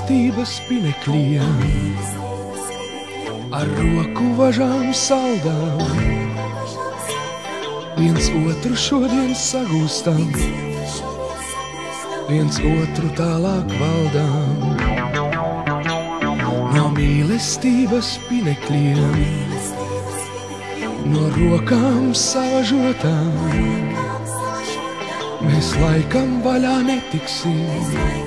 mīlestības pinekliem, ar roku važām saldām, viens otru šodien sagūstam, viens otru tālāk valdām. No mīlestības pinekliem, no rokām savažotām, mēs laikam vaļā netiksim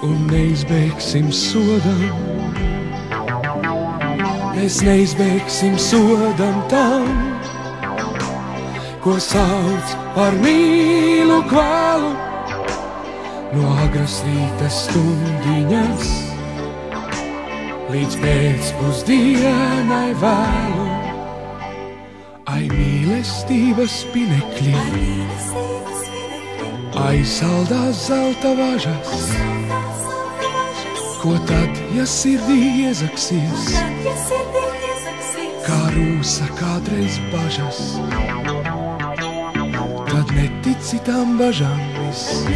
un neizbēgsim sodam. Mēs neizbēgsim sodam tam, ko sauc par mīlu kvalu. No agras rīta stundiņas līdz pēcpusdienai vēlu. Ai mīlestības pinekļi, ai saldās zelta važas, ko tad, ja sirdī iezaksies, kā rūsa kādreiz bažas, tad netici tām bažām viss,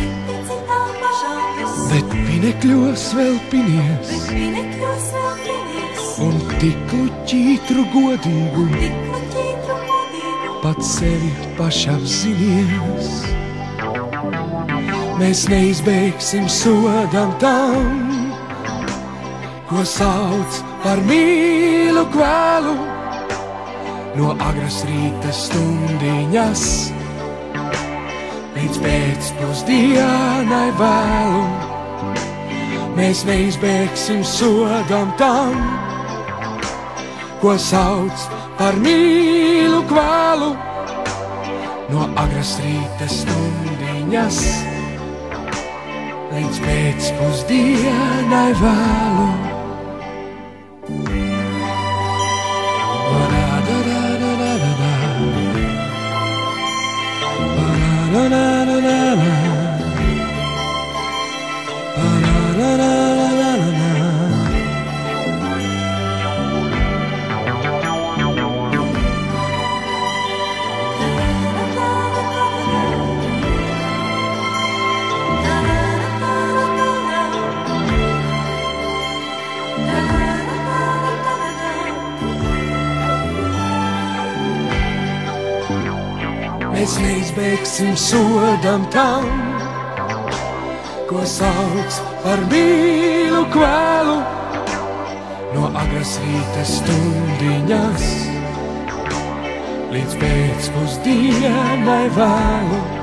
bet pinekļos vēl pinies, un tiklu ķītru godīgu pats sevi pašapzinies. Mēs neizbēgsim sodam tam, ko sauc par mīlu kvalu. No agras rīta stundiņas līdz pēcpusdienai vēlu. Mēs neizbēgsim sodam tam, ko sauc par mīlu kvalu. No agras rīta stundiņas līdz pēcpusdienai vēlu. Mēs neizbēgsim sodam tam, ko sauc par mīlu kvalu. No agras rīta stundiņas līdz pēcpusdienai vēlu.